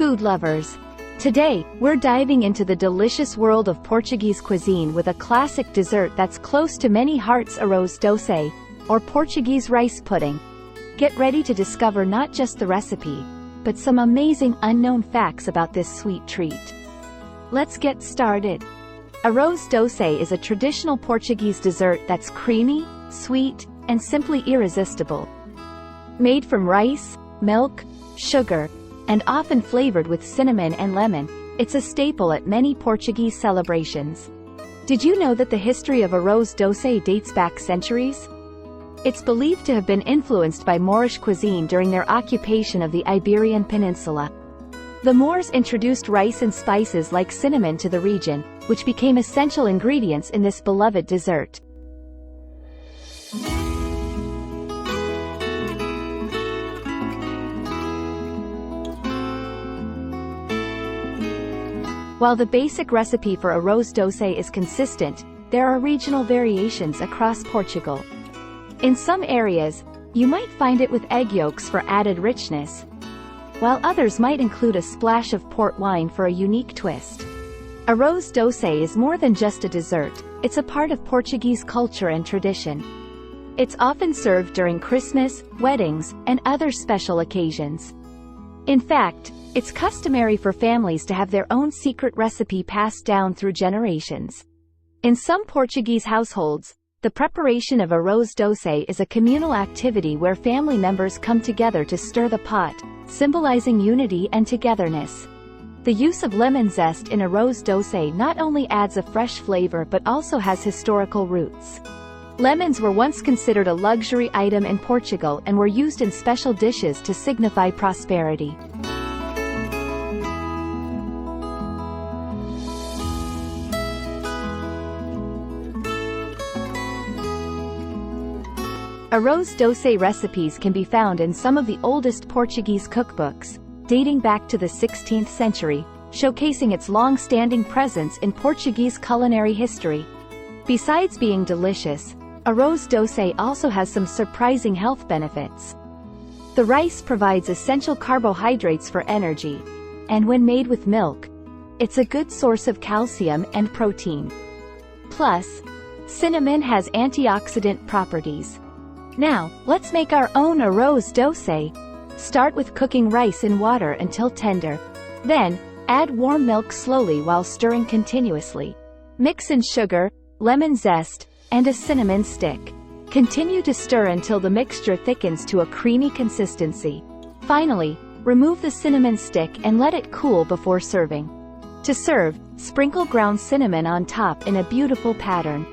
Food lovers, today, we're diving into the delicious world of Portuguese cuisine with a classic dessert that's close to many hearts: Arroz Doce, or Portuguese rice pudding. Get ready to discover not just the recipe, but some amazing unknown facts about this sweet treat. Let's get started. Arroz Doce is a traditional Portuguese dessert that's creamy, sweet, and simply irresistible. Made from rice, milk, sugar, and often flavored with cinnamon and lemon, it's a staple at many Portuguese celebrations. Did you know that the history of Arroz Doce dates back centuries? It's believed to have been influenced by Moorish cuisine during their occupation of the Iberian Peninsula. The Moors introduced rice and spices like cinnamon to the region, which became essential ingredients in this beloved dessert. While the basic recipe for Arroz Doce is consistent, there are regional variations across Portugal. In some areas, you might find it with egg yolks for added richness, while others might include a splash of port wine for a unique twist. Arroz Doce is more than just a dessert, it's a part of Portuguese culture and tradition. It's often served during Christmas, weddings, and other special occasions. In fact, it's customary for families to have their own secret recipe passed down through generations. In some Portuguese households, the preparation of Arroz Doce is a communal activity where family members come together to stir the pot, symbolizing unity and togetherness. The use of lemon zest in Arroz Doce not only adds a fresh flavor but also has historical roots. Lemons were once considered a luxury item in Portugal and were used in special dishes to signify prosperity. Arroz Doce recipes can be found in some of the oldest Portuguese cookbooks, dating back to the 16th century, showcasing its long-standing presence in Portuguese culinary history. Besides being delicious, Arroz Doce also has some surprising health benefits. The rice provides essential carbohydrates for energy, and when made with milk, it's a good source of calcium and protein. Plus, cinnamon has antioxidant properties. Now, let's make our own Arroz Doce. Start with cooking rice in water until tender. Then, add warm milk slowly while stirring continuously. Mix in sugar, lemon zest, and a cinnamon stick. Continue to stir until the mixture thickens to a creamy consistency. Finally, remove the cinnamon stick and let it cool before serving. To serve, sprinkle ground cinnamon on top in a beautiful pattern.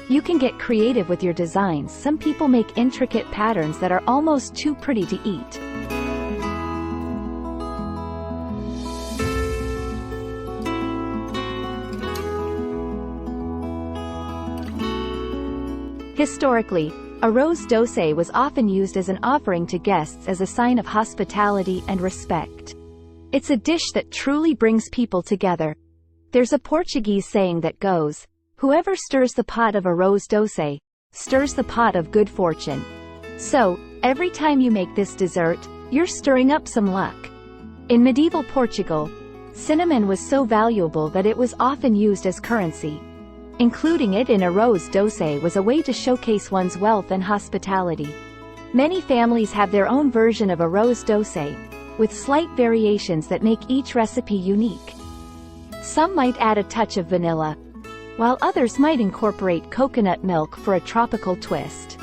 You can get creative with your designs. Some people make intricate patterns that are almost too pretty to eat. Historically, Arroz Doce was often used as an offering to guests as a sign of hospitality and respect. It's a dish that truly brings people together. There's a Portuguese saying that goes, "Whoever stirs the pot of Arroz Doce, stirs the pot of good fortune." So, every time you make this dessert, you're stirring up some luck. In medieval Portugal, cinnamon was so valuable that it was often used as currency. Including it in Arroz Doce was a way to showcase one's wealth and hospitality. Many families have their own version of Arroz Doce, with slight variations that make each recipe unique. Some might add a touch of vanilla, while others might incorporate coconut milk for a tropical twist.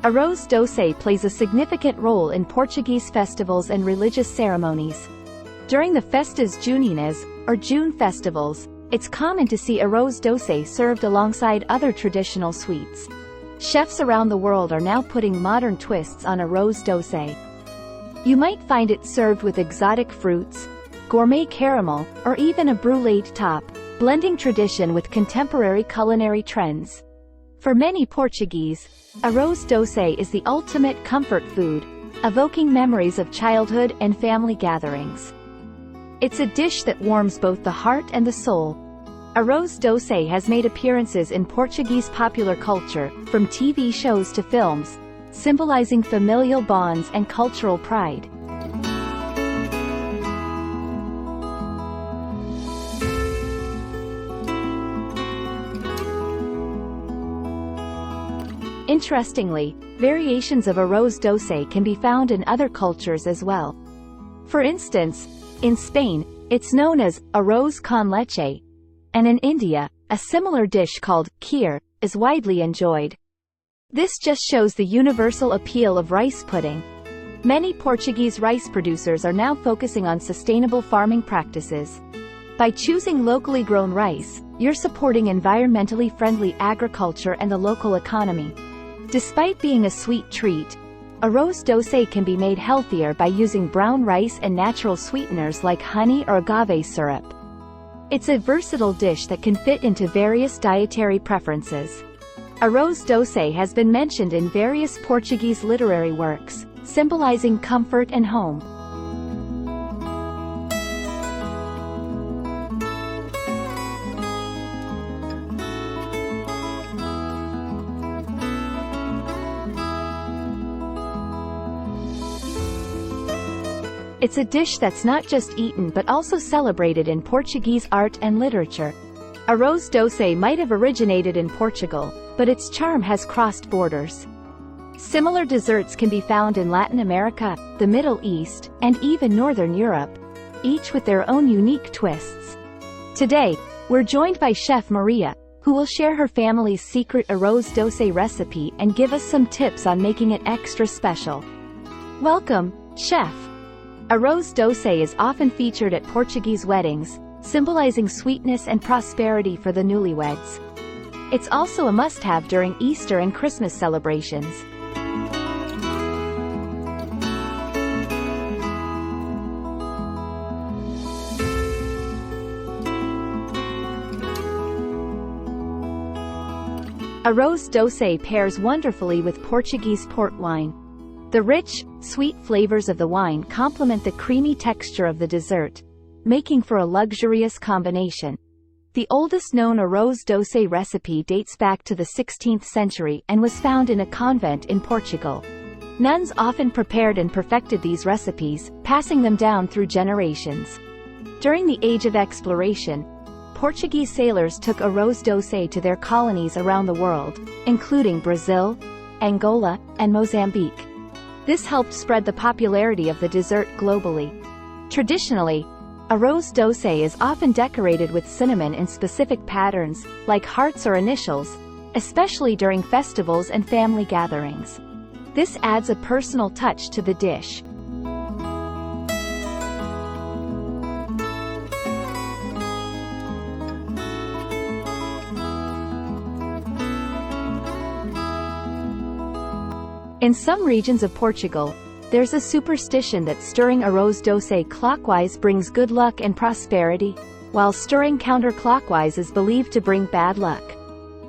Arroz Doce plays a significant role in Portuguese festivals and religious ceremonies. During the Festas Juninas, or June festivals, it's common to see Arroz Doce served alongside other traditional sweets. Chefs around the world are now putting modern twists on Arroz Doce. You might find it served with exotic fruits, gourmet caramel, or even a brûléed top, blending tradition with contemporary culinary trends. For many Portuguese, Arroz Doce is the ultimate comfort food, evoking memories of childhood and family gatherings. It's a dish that warms both the heart and the soul, Arroz Doce has made appearances in Portuguese popular culture, from TV shows to films, symbolizing familial bonds and cultural pride. Interestingly, variations of Arroz Doce can be found in other cultures as well. For instance, in Spain, it's known as arroz con leche, and in India, a similar dish called kheer is widely enjoyed. This just shows the universal appeal of rice pudding. Many Portuguese rice producers are now focusing on sustainable farming practices. By choosing locally grown rice, you're supporting environmentally friendly agriculture and the local economy. Despite being a sweet treat, Arroz Doce can be made healthier by using brown rice and natural sweeteners like honey or agave syrup. It's a versatile dish that can fit into various dietary preferences. Arroz Doce has been mentioned in various Portuguese literary works, symbolizing comfort and home. It's a dish that's not just eaten but also celebrated in Portuguese art and literature. Arroz Doce might have originated in Portugal, but its charm has crossed borders. Similar desserts can be found in Latin America, the Middle East, and even Northern Europe, each with their own unique twists. Today, we're joined by Chef Maria, who will share her family's secret Arroz Doce recipe and give us some tips on making it extra special. Welcome, Chef. Arroz Doce is often featured at Portuguese weddings, symbolizing sweetness and prosperity for the newlyweds. It's also a must-have during Easter and Christmas celebrations. Arroz Doce pairs wonderfully with Portuguese port wine. The rich, sweet flavors of the wine complement the creamy texture of the dessert, making for a luxurious combination. The oldest known Arroz Doce recipe dates back to the 16th century and was found in a convent in Portugal. Nuns often prepared and perfected these recipes, passing them down through generations. During the Age of Exploration, Portuguese sailors took Arroz Doce to their colonies around the world, including Brazil, Angola, and Mozambique. This helped spread the popularity of the dessert globally. Traditionally, Arroz Doce is often decorated with cinnamon in specific patterns, like hearts or initials, especially during festivals and family gatherings. This adds a personal touch to the dish. In some regions of Portugal, there's a superstition that stirring Arroz Doce clockwise brings good luck and prosperity, while stirring counterclockwise is believed to bring bad luck.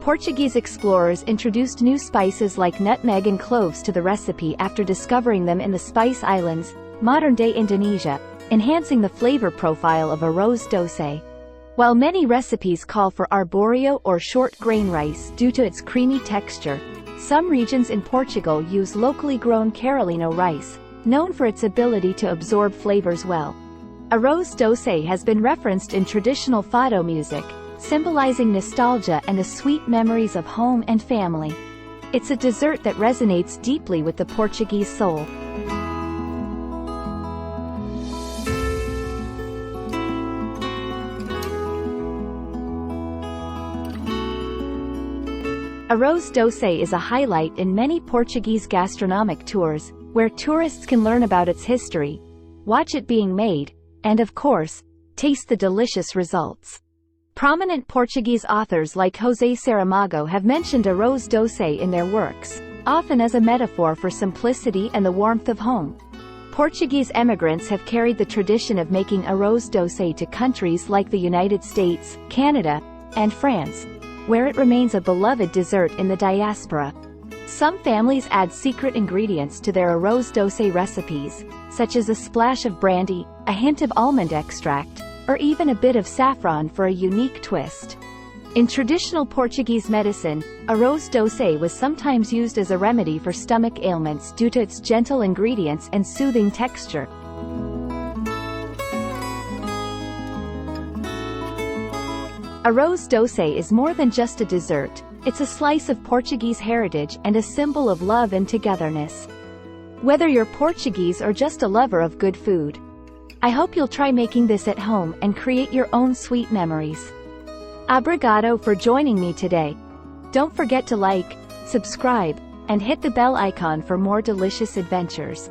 Portuguese explorers introduced new spices like nutmeg and cloves to the recipe after discovering them in the Spice Islands, modern-day Indonesia, enhancing the flavor profile of Arroz Doce. While many recipes call for arborio or short grain rice due to its creamy texture, some regions in Portugal use locally grown Carolino rice, known for its ability to absorb flavors well. Arroz Doce has been referenced in traditional fado music, symbolizing nostalgia and the sweet memories of home and family. It's a dessert that resonates deeply with the Portuguese soul. Arroz Doce is a highlight in many Portuguese gastronomic tours, where tourists can learn about its history, watch it being made, and of course, taste the delicious results. Prominent Portuguese authors like José Saramago have mentioned Arroz Doce in their works, often as a metaphor for simplicity and the warmth of home. Portuguese emigrants have carried the tradition of making Arroz Doce to countries like the United States, Canada, and France, where it remains a beloved dessert in the diaspora. Some families add secret ingredients to their Arroz Doce recipes, such as a splash of brandy, a hint of almond extract, or even a bit of saffron for a unique twist. In traditional Portuguese medicine, Arroz Doce was sometimes used as a remedy for stomach ailments due to its gentle ingredients and soothing texture. Arroz Doce is more than just a dessert, it's a slice of Portuguese heritage and a symbol of love and togetherness. Whether you're Portuguese or just a lover of good food, I hope you'll try making this at home and create your own sweet memories. Obrigado for joining me today. Don't forget to like, subscribe, and hit the bell icon for more delicious adventures.